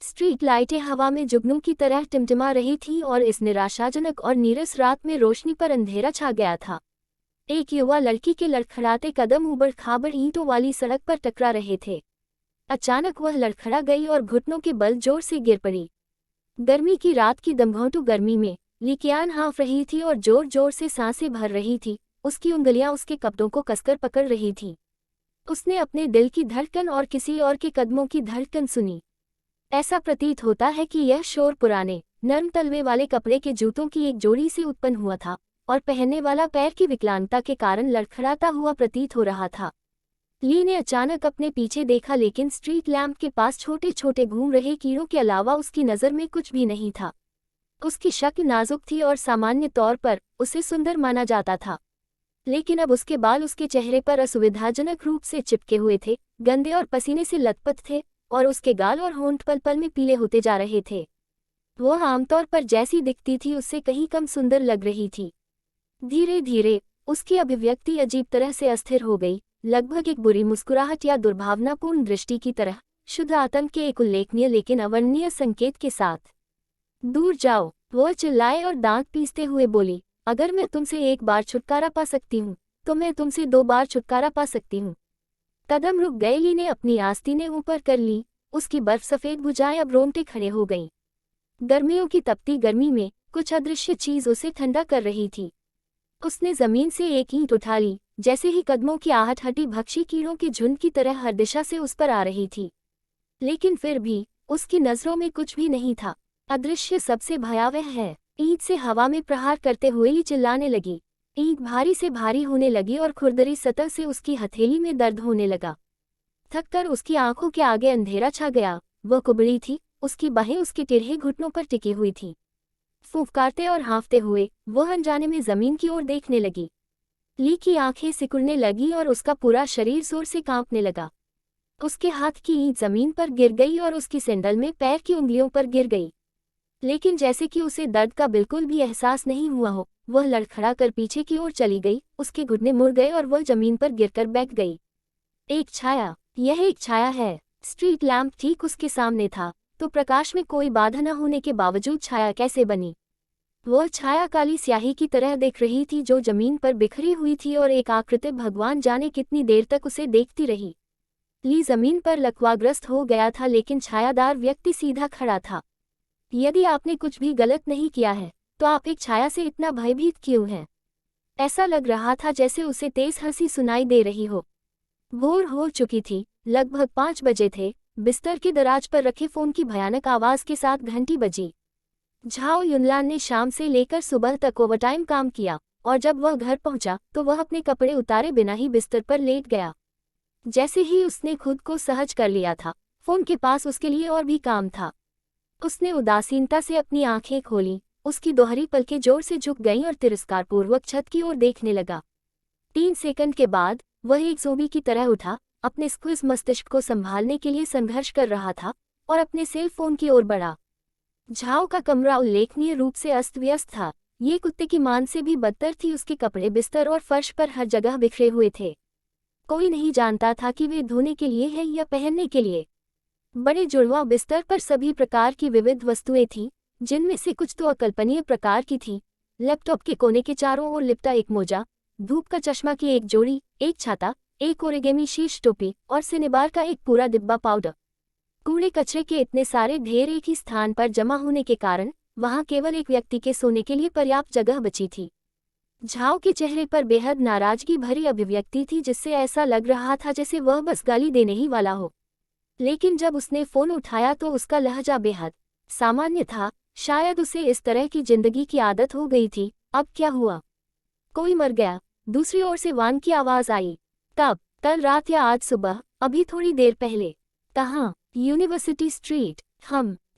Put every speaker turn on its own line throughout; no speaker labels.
Street लाइटें हवा में जुगनू की तरह टिमटिमा रही थीं और इस निराशाजनक और नीरस रात में रोशनी पर अंधेरा छा गया था। एक युवा लड़की के लड़खड़ाते कदम ऊबड़ खाबड़ ईंटों वाली सड़क पर टकरा रहे थे। अचानक वह लड़खड़ा गई और घुटनों के बल जोर से गिर पड़ी। गर्मी की रात की दमघोंटू गर्मी में लिकियान हाँफ रही थी और जोर जोर से सांसें भर रही थी। उसकी उंगलियां उसके कपड़ों को कसकर पकड़ रही थीं। उसने अपने दिल की धड़कन और किसी और के कदमों की धड़कन सुनी। ऐसा प्रतीत होता है कि यह शोर पुराने नर्म तलवे वाले कपड़े के जूतों की एक जोड़ी से उत्पन्न हुआ था और पहनने वाला पैर की विकलांगता के कारण लड़खड़ाता हुआ प्रतीत हो रहा था। ली ने अचानक अपने पीछे देखा, लेकिन स्ट्रीट लैंप के पास छोटे छोटे घूम रहे कीड़ों के अलावा उसकी नज़र में कुछ भी नहीं था। उसकी शक्ल नाजुक थी और सामान्य तौर पर उसे सुंदर माना जाता था, लेकिन अब उसके बाल उसके चेहरे पर असुविधाजनक रूप से चिपके हुए थे, गंदे और पसीने से लथपथ थे और उसके गाल और होंठ पल पल में पीले होते जा रहे थे। वह आमतौर पर जैसी दिखती थी उससे कहीं कम सुंदर लग रही थी। धीरे धीरे उसकी अभिव्यक्ति अजीब तरह से अस्थिर हो गई, लगभग एक बुरी मुस्कुराहट या दुर्भावनापूर्ण दृष्टि की तरह, शुद्ध आतंक के एक उल्लेखनीय लेकिन अवर्णनीय संकेत के साथ। दूर जाओ, वह चिल्लाए और दांत पीसते हुए बोली। अगर मैं तुमसे एक बार छुटकारा पा सकती हूँ तो मैं तुमसे 2 बार छुटकारा पा सकती हूँ। कदम रुक गए। ली ने अपनी आस्तीनें ऊपर कर ली। उसकी बर्फ सफ़ेद भुजाएं अब रोंगटे खड़े हो गईं। गर्मियों की तपती गर्मी में कुछ अदृश्य चीज उसे ठंडा कर रही थी। उसने जमीन से एक ईंट उठा ली। जैसे ही कदमों की आहट हटी, भक्षी कीड़ों के झुंड की तरह हर दिशा से उस पर आ रही थी, लेकिन फिर भी उसकी नजरों में कुछ भी नहीं था। अदृश्य सबसे भयावह है। ईंट से हवा में प्रहार करते हुए ही चिल्लाने लगी। ईंट भारी से भारी होने लगी और खुरदरी सतह से उसकी हथेली में दर्द होने लगा। थककर उसकी आंखों के आगे अंधेरा छा गया। वह कुबड़ी थी, उसकी बाहें उसके टेढ़े घुटनों पर टिकी हुई थीं। फुफकारते और हाँफते हुए वह अनजाने में जमीन की ओर देखने लगी। ली की आंखें सिकुड़ने लगी और उसका पूरा शरीर जोर से कांपने लगा। उसके हाथ की ईंट जमीन पर गिर गई और उसकी सैंडल में पैर की उंगलियों पर गिर गई, लेकिन जैसे कि उसे दर्द का बिल्कुल भी एहसास नहीं हुआ हो। वह लड़खड़ा कर पीछे की ओर चली गई। उसके घुटने मुड़ गए और वह जमीन पर गिरकर बैठ गई। एक छाया। यह एक छाया है। स्ट्रीट लैंप ठीक उसके सामने था, तो प्रकाश में कोई बाधा न होने के बावजूद छाया कैसे बनी? वह छाया काली स्याही की तरह दिख रही थी जो जमीन पर बिखरी हुई थी और एक आकृति भगवान जाने कितनी देर तक उसे देखती रही। ली जमीन पर लकवाग्रस्त हो गया था, लेकिन छायादार व्यक्ति सीधा खड़ा था। यदि आपने कुछ भी गलत नहीं किया है तो आप एक छाया से इतना भयभीत क्यों हैं? ऐसा लग रहा था जैसे उसे तेज हंसी सुनाई दे रही हो। भोर हो चुकी थी, लगभग 5 बजे थे। बिस्तर के दराज पर रखे फोन की भयानक आवाज के साथ घंटी बजी। झाओ युनलान ने शाम से लेकर सुबह तक ओवरटाइम काम किया और जब वह घर पहुंचा तो वह अपने कपड़े उतारे बिना ही बिस्तर पर लेट गया। जैसे ही उसने खुद को सहज कर लिया था, फोन के पास उसके लिए और भी काम था। उसने उदासीनता से अपनी आंखें खोलीं। उसकी दोहरी पलकें जोर से झुक गईं और तिरस्कारपूर्वक छत की ओर देखने लगा। 3 सेकंड के बाद वह एक ज़ोंबी की तरह उठा, अपने स्क्विज मस्तिष्क को संभालने के लिए संघर्ष कर रहा था और अपने सेल फोन की ओर बढ़ा। झाओ का कमरा उल्लेखनीय रूप से अस्त व्यस्त था। ये कुत्ते की मान से भी बदतर थी। उसके कपड़े बिस्तर और फर्श पर हर जगह बिखरे हुए थे। कोई नहीं जानता था कि वे धोने के लिए हैं या पहनने के लिए। बड़े जुड़वां बिस्तर पर सभी प्रकार की विविध वस्तुएं थीं, जिनमें से कुछ तो अकल्पनीय प्रकार की थीं। लैपटॉप के कोने के चारों ओर लिपटा एक मोजा, धूप का चश्मा की एक जोड़ी, एक छाता, एक ओरिगेमी शीश टोपी और सिनेबार का एक पूरा डिब्बा पाउडर। कूड़े कचरे के इतने सारे ढेर एक ही स्थान पर जमा होने के कारण वहां केवल एक व्यक्ति के सोने के लिए पर्याप्त जगह बची थी। झाओ के चेहरे पर बेहद नाराजगी भरी अभिव्यक्ति थी, जिससे ऐसा लग रहा था जैसे वह बस गाली देने ही वाला हो। लेकिन जब उसने फोन उठाया तो उसका लहजा बेहद सामान्य था। शायद उसे इस तरह की जिंदगी की आदत हो गई थी। अब क्या हुआ? कोई मर गया? दूसरी ओर से वान की आवाज आई। कब? कल रात या आज सुबह? अभी थोड़ी देर पहले। कहाँ? University street.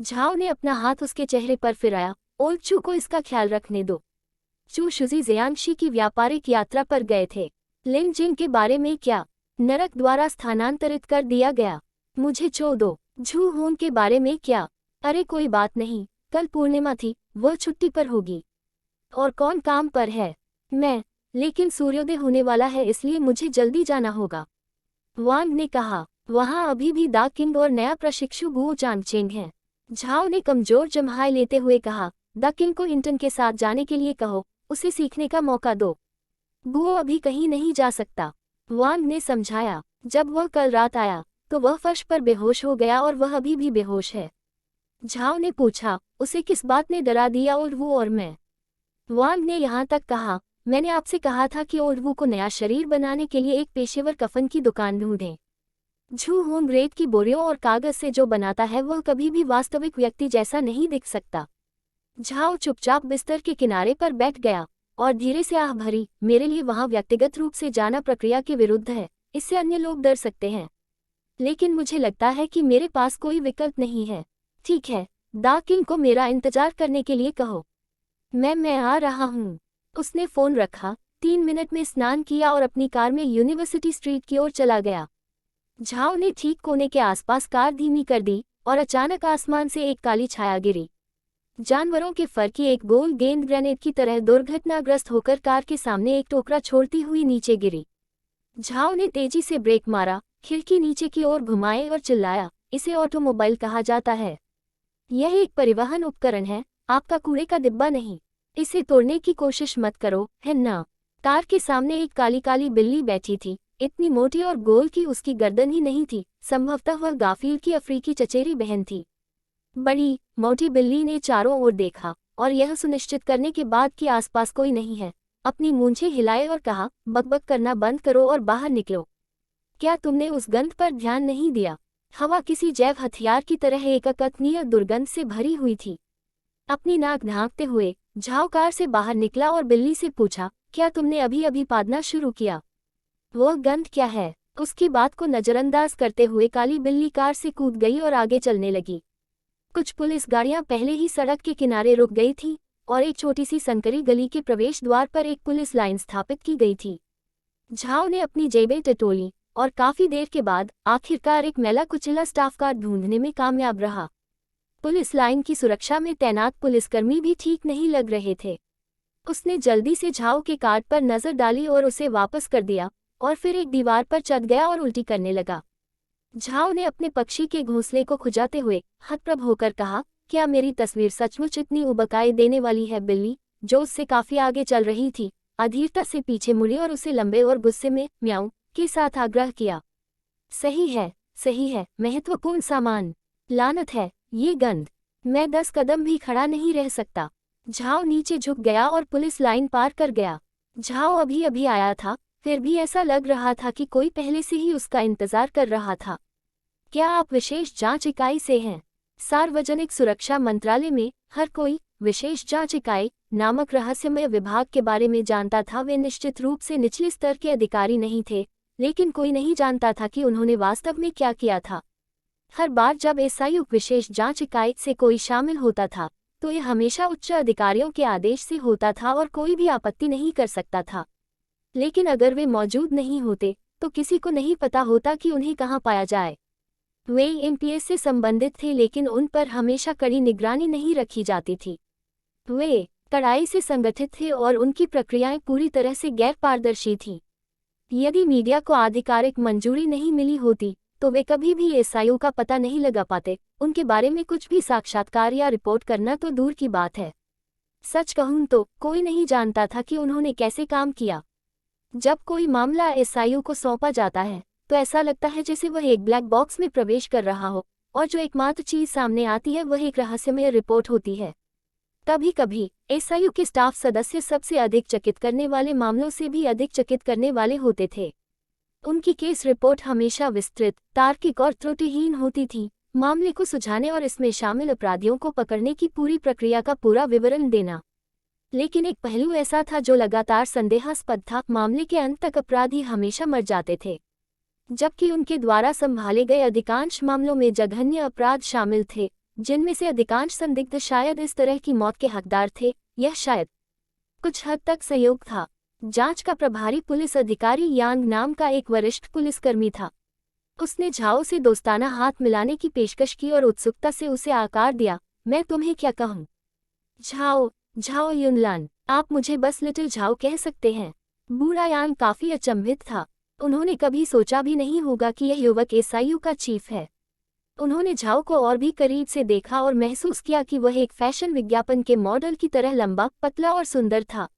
झाओ ने अपना हाथ उसके चेहरे पर फिराया। ओल्ड चू को इसका ख्याल रखने दो। चू शुजी जियांगशी की व्यापारिक यात्रा पर गए थे। लिन जिंग के बारे में क्या? नरक द्वारा स्थानांतरित कर दिया गया। मुझे छो दो। झू होन के बारे में क्या? अरे कोई बात नहीं, कल पूर्णिमा थी, वह छुट्टी पर होगी। और कौन काम पर है? मैं। लेकिन सूर्योदय होने वाला है, इसलिए मुझे जल्दी जाना होगा, वांग ने कहा। वहां अभी भी दा किंग और नया प्रशिक्षु गुओ चांगचेंग हैं। झाओ ने कमजोर जम्हाई लेते हुए कहा, द किंग को इंटन के साथ जाने के लिए कहो, उसे सीखने का मौका दो। वो अभी कहीं नहीं जा सकता। वांग ने समझाया, जब वह कल रात आया तो वह फर्श पर बेहोश हो गया और वह अभी भी बेहोश है। झाओ ने पूछा, उसे किस बात ने डरा दिया और वो और मैं? वांग ने यहाँ तक कहा, मैंने आपसे कहा था कि ओल्डवू को नया शरीर बनाने के लिए एक पेशेवर कफन की दुकान ढूंढें। झू होंग रेत की बोरियों और कागज से जो बनाता है वह कभी भी वास्तविक व्यक्ति जैसा नहीं दिख सकता। झाओ चुपचाप बिस्तर के किनारे पर बैठ गया और धीरे से आह भरी, मेरे लिए वहां व्यक्तिगत रूप से जाना प्रक्रिया के विरुद्ध है, इससे अन्य लोग डर सकते हैं। लेकिन मुझे लगता है कि मेरे पास कोई विकल्प नहीं है। ठीक है, द किंग को मेरा इंतजार करने के लिए कहो। मैं आ रहा हूँ। उसने फोन रखा, 3 मिनट में स्नान किया और अपनी कार में यूनिवर्सिटी स्ट्रीट की ओर चला गया। झाओ ने ठीक कोने के आसपास कार धीमी कर दी और अचानक आसमान से एक काली छाया गिरी। जानवरों के फर की एक गोल गेंद ग्रेनेड की तरह दुर्घटनाग्रस्त होकर कार के सामने एक टोकरा छोड़ती हुई नीचे गिरी। झाओ ने तेजी से ब्रेक मारा, खिड़की नीचे की ओर घुमाए और चिल्लाया, इसे ऑटोमोबाइल कहा जाता है। यह एक परिवहन उपकरण है, आपका कूड़े का डिब्बा नहीं। इसे तोड़ने की कोशिश मत करो, है ना? कार के सामने एक काली काली बिल्ली बैठी थी, इतनी मोटी और गोल कि उसकी गर्दन ही नहीं थी। संभवतः वह गाफिल की अफ्रीकी चचेरी बहन थी। बड़ी मोटी बिल्ली ने चारों ओर देखा और यह सुनिश्चित करने के बाद कि आसपास कोई नहीं है, अपनी मूंछें हिलाए और कहा, बकबक करना बंद करो और बाहर निकलो। क्या तुमने उस गंध पर ध्यान नहीं दिया? हवा किसी जैव हथियार की तरह एक अकथनीय दुर्गंध से भरी हुई थी। अपनी नाक ढांकते हुए झाओ कार से बाहर निकला और बिल्ली से पूछा, क्या तुमने अभी अभी पादना शुरू किया? वह गंध क्या है? उसकी बात को नजरअंदाज करते हुए काली बिल्ली कार से कूद गई और आगे चलने लगी। कुछ पुलिस गाड़ियां पहले ही सड़क के किनारे रुक गई थीं और एक छोटी सी संकरी गली के प्रवेश द्वार पर एक पुलिस लाइन स्थापित की गई थी। झाओ ने अपनी जेबें टटोली और काफी देर के बाद आखिरकार एक मैला कुचला स्टाफ कार ढूंढने में कामयाब रहा। पुलिस लाइन की सुरक्षा में तैनात पुलिसकर्मी भी ठीक नहीं लग रहे थे। उसने जल्दी से झाओ के कार्ड पर नजर डाली और उसे वापस कर दिया और फिर एक दीवार पर चढ़ गया और उल्टी करने लगा। झाओ ने अपने पक्षी के घोंसले को खुजाते हुए हतप्रभ होकर कहा, क्या मेरी तस्वीर सचमुच इतनी उबकाई देने वाली है? बिल्ली, जो उससे काफी आगे चल रही थी, अधीरता से पीछे मुड़ी और उसे लंबे और गुस्से में म्याऊं के साथ आग्रह किया। सही है, महत्वपूर्ण सामान। लानत है, ये गंध। मैं 10 कदम भी खड़ा नहीं रह सकता। झाओ नीचे झुक गया और पुलिस लाइन पार कर गया। झाओ अभी अभी आया था, फिर भी ऐसा लग रहा था कि कोई पहले से ही उसका इंतजार कर रहा था। क्या आप विशेष जांच इकाई से हैं? सार्वजनिक सुरक्षा मंत्रालय में हर कोई विशेष जांच इकाई नामक रहस्यमय विभाग के बारे में जानता था। वे निश्चित रूप से निचले स्तर के अधिकारी नहीं थे, लेकिन कोई नहीं जानता था कि उन्होंने वास्तव में क्या किया था। हर बार जब एसआईयू विशेष जांच इकाई से कोई शामिल होता था, तो यह हमेशा उच्च अधिकारियों के आदेश से होता था और कोई भी आपत्ति नहीं कर सकता था। लेकिन अगर वे मौजूद नहीं होते तो किसी को नहीं पता होता कि उन्हें कहाँ पाया जाए। वे एमपीएस से संबंधित थे, लेकिन उन पर हमेशा कड़ी निगरानी नहीं रखी जाती थी। वे कड़ाई से संगठित थे और उनकी प्रक्रियाएं पूरी तरह से गैर पारदर्शी थीं। यदि मीडिया को आधिकारिक मंजूरी नहीं मिली होती तो वे कभी भी एसआईयू का पता नहीं लगा पाते। उनके बारे में कुछ भी साक्षात्कार या रिपोर्ट करना तो दूर की बात है। सच कहूं तो कोई नहीं जानता था कि उन्होंने कैसे काम किया। जब कोई मामला एसआईयू को सौंपा जाता है तो ऐसा लगता है जैसे वह एक ब्लैक बॉक्स में प्रवेश कर रहा हो और जो एकमात्र चीज सामने आती है वह एक रहस्यमय रिपोर्ट होती है। कभी कभी एसआईयू के स्टाफ सदस्य सबसे अधिक चकित करने वाले मामलों से भी अधिक चकित करने वाले होते थे। उनकी केस रिपोर्ट हमेशा विस्तृत, तार्किक और त्रुटिहीन होती थी। मामले को सुलझाने और इसमें शामिल अपराधियों को पकड़ने की पूरी प्रक्रिया का पूरा विवरण देना। लेकिन एक पहलू ऐसा था जो लगातार संदेहास्पद था। मामले के अंत तक अपराधी हमेशा मर जाते थे, जबकि उनके द्वारा संभाले गए अधिकांश मामलों में जघन्य अपराध शामिल थे, जिनमें से अधिकांश संदिग्ध शायद इस तरह की मौत के हकदार थे। यह शायद कुछ हद तक संयोग था। जांच का प्रभारी पुलिस अधिकारी यांग नाम का एक वरिष्ठ पुलिसकर्मी था। उसने झाओ से दोस्ताना हाथ मिलाने की पेशकश की और उत्सुकता से उसे आकार दिया। मैं तुम्हें क्या कहूँ? झाओ युनलान, आप मुझे बस लिटिल झाओ कह सकते हैं। बूढ़ा यांग काफी अचंभित था। उन्होंने कभी सोचा भी नहीं होगा कि यह युवक एसआईयू का चीफ है। उन्होंने झाओ को और भी करीब से देखा और महसूस किया कि वह एक फैशन विज्ञापन के मॉडल की तरह लंबा, पतला और सुंदर था।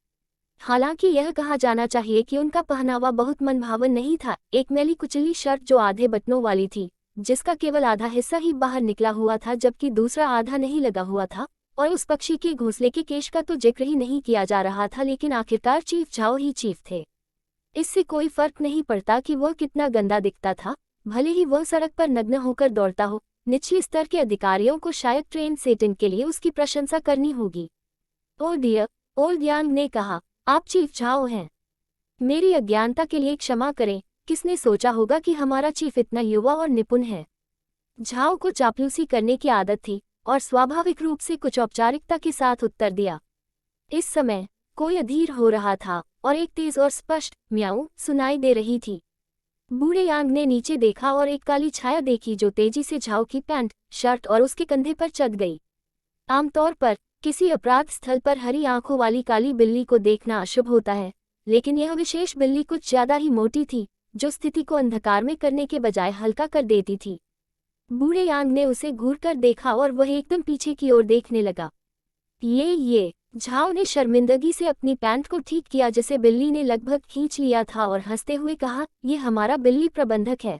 हालांकि यह कहा जाना चाहिए कि उनका पहनावा बहुत मनभावन नहीं था। एक मैली कुचली शर्ट जो आधे बटनों वाली थी, जिसका केवल आधा हिस्सा ही बाहर निकला हुआ था जबकि दूसरा आधा नहीं लगा हुआ था, और उस पक्षी के घोंसले के केश का तो जिक्र ही नहीं किया जा रहा था। लेकिन आखिरकार चीफ झाओ ही चीफ थे। इससे कोई फर्क नहीं पड़ता कि वह कितना गंदा दिखता था, भले ही वह सड़क पर नग्न होकर दौड़ता हो। निचले स्तर के अधिकारियों को शायद ट्रेन सेटिंग के लिए उसकी प्रशंसा करनी होगी। ओ डियर, ओल्ड यांग ने कहा, आप चीफ झाओ हैं। मेरी अज्ञानता के लिए क्षमा करें। किसने सोचा होगा कि हमारा चीफ इतना युवा और निपुण है। झाओ को चापलूसी करने की आदत थी और स्वाभाविक रूप से कुछ औपचारिकता के साथ उत्तर दिया। इस समय कोई अधीर हो रहा था और एक तेज और स्पष्ट म्याऊ सुनाई दे रही थी। बूढ़े यांग ने नीचे देखा और एक काली छाया देखी जो तेजी से झाओ की पैंट, शर्ट और उसके कंधे पर चढ़ गई। आमतौर पर किसी अपराध स्थल पर हरी आंखों वाली काली बिल्ली को देखना अशुभ होता है, लेकिन यह विशेष बिल्ली कुछ ज्यादा ही मोटी थी, जो स्थिति को अंधकार में करने के बजाय हल्का कर देती थी। बूढ़े यांग ने उसे घूरकर देखा और वह एकदम पीछे की ओर देखने लगा। ये झाओ ने शर्मिंदगी से अपनी पैंट को ठीक किया जिसे बिल्ली ने लगभग खींच लिया था और हंसते हुए कहा, ये हमारा बिल्ली प्रबंधक है।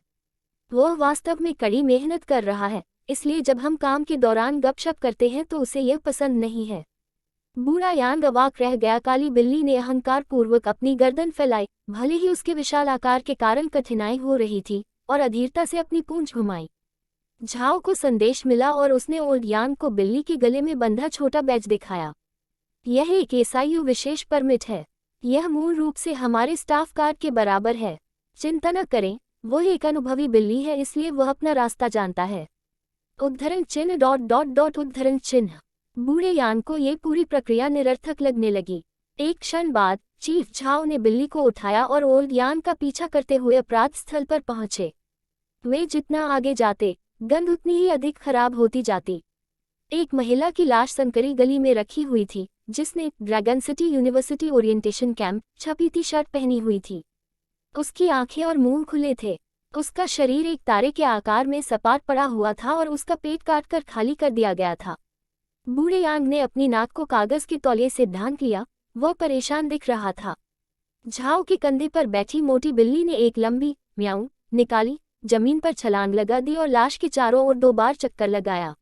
वह वास्तव में कड़ी मेहनत कर रहा है, इसलिए जब हम काम के दौरान गपशप करते हैं तो उसे यह पसंद नहीं है। बूढ़ा यांग अवाक रह गया। काली बिल्ली ने अहंकार पूर्वक अपनी गर्दन फैलाई, भले ही उसके विशाल आकार के कारण कठिनाई हो रही थी, और अधीरता से अपनी पूंछ घुमाई। झाओ को संदेश मिला और उसने ओल्ड यांग को बिल्ली के गले में बंधा छोटा बैज दिखाया। यह एक एसआईयू विशेष परमिट है। यह मूल रूप से हमारे स्टाफ कार्ड के बराबर है। चिंता न करें, वह एक अनुभवी बिल्ली है, इसलिए वह अपना रास्ता जानता है। उद्धरण चिन्ह ... उद्धरण चिन्ह। बूढ़े यांग को ये पूरी प्रक्रिया निरर्थक लगने लगी। एक क्षण बाद चीफ झाओ ने बिल्ली को उठाया और ओल्ड यांग का पीछा करते हुए अपराध स्थल पर पहुंचे। वे जितना आगे जाते, गंध उतनी ही अधिक खराब होती जाती। एक महिला की लाश संकरी गली में रखी हुई थी, जिसने dragon city university orientation camp छपी टी शर्ट पहनी हुई थी। उसकी आंखें और मुंह खुले थे। उसका शरीर एक तारे के आकार में सपाट पड़ा हुआ था और उसका पेट काटकर खाली कर दिया गया था। बूढ़े यांग ने अपनी नाक को कागज के तौलिए से ढांक लिया। वह परेशान दिख रहा था। झाओ के कंधे पर बैठी मोटी बिल्ली ने एक लंबी म्याऊ निकाली, जमीन पर छलांग लगा दी और लाश के चारों ओर 2 बार चक्कर लगाया।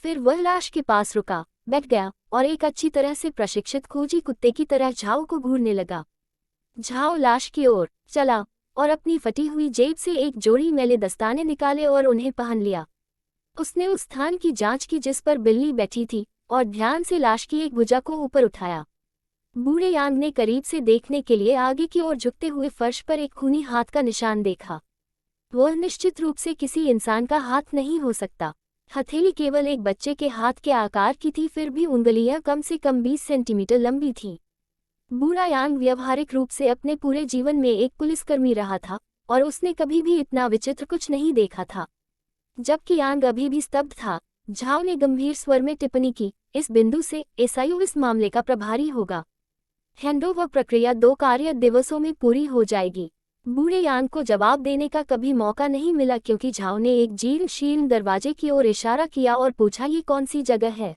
फिर वह लाश के पास रुका, बैठ गया और एक अच्छी तरह से प्रशिक्षित खोजी कुत्ते की तरह झाओ को घूरने लगा। झाओ लाश की ओर चला और अपनी फटी हुई जेब से एक जोड़ी मैले दस्ताने निकाले और उन्हें पहन लिया। उसने उस स्थान की जांच की जिस पर बिल्ली बैठी थी और ध्यान से लाश की एक भुजा को ऊपर उठाया। बूढ़े यांग ने करीब से देखने के लिए आगे की ओर झुकते हुए फर्श पर एक खूनी हाथ का निशान देखा। वह निश्चित रूप से किसी इंसान का हाथ नहीं हो सकता। हथेली केवल एक बच्चे के हाथ के आकार की थी, फिर भी उंगलियां कम से कम 20 सेंटीमीटर लंबी थीं। बूढ़ा यांग व्यावहारिक रूप से अपने पूरे जीवन में एक पुलिसकर्मी रहा था और उसने कभी भी इतना विचित्र कुछ नहीं देखा था। जबकि यांग अभी भी स्तब्ध था, झाओ ने गंभीर स्वर में टिप्पणी की, इस बिंदु से एसआईयू इस मामले का प्रभारी होगा। हैंडओवर प्रक्रिया 2 कार्य दिवसों में पूरी हो जाएगी। बूढ़े यांग को जवाब देने का कभी मौका नहीं मिला क्योंकि झाओ ने एक जीर्ण शीर्ण दरवाजे की ओर इशारा किया और पूछा, ये कौन सी जगह है।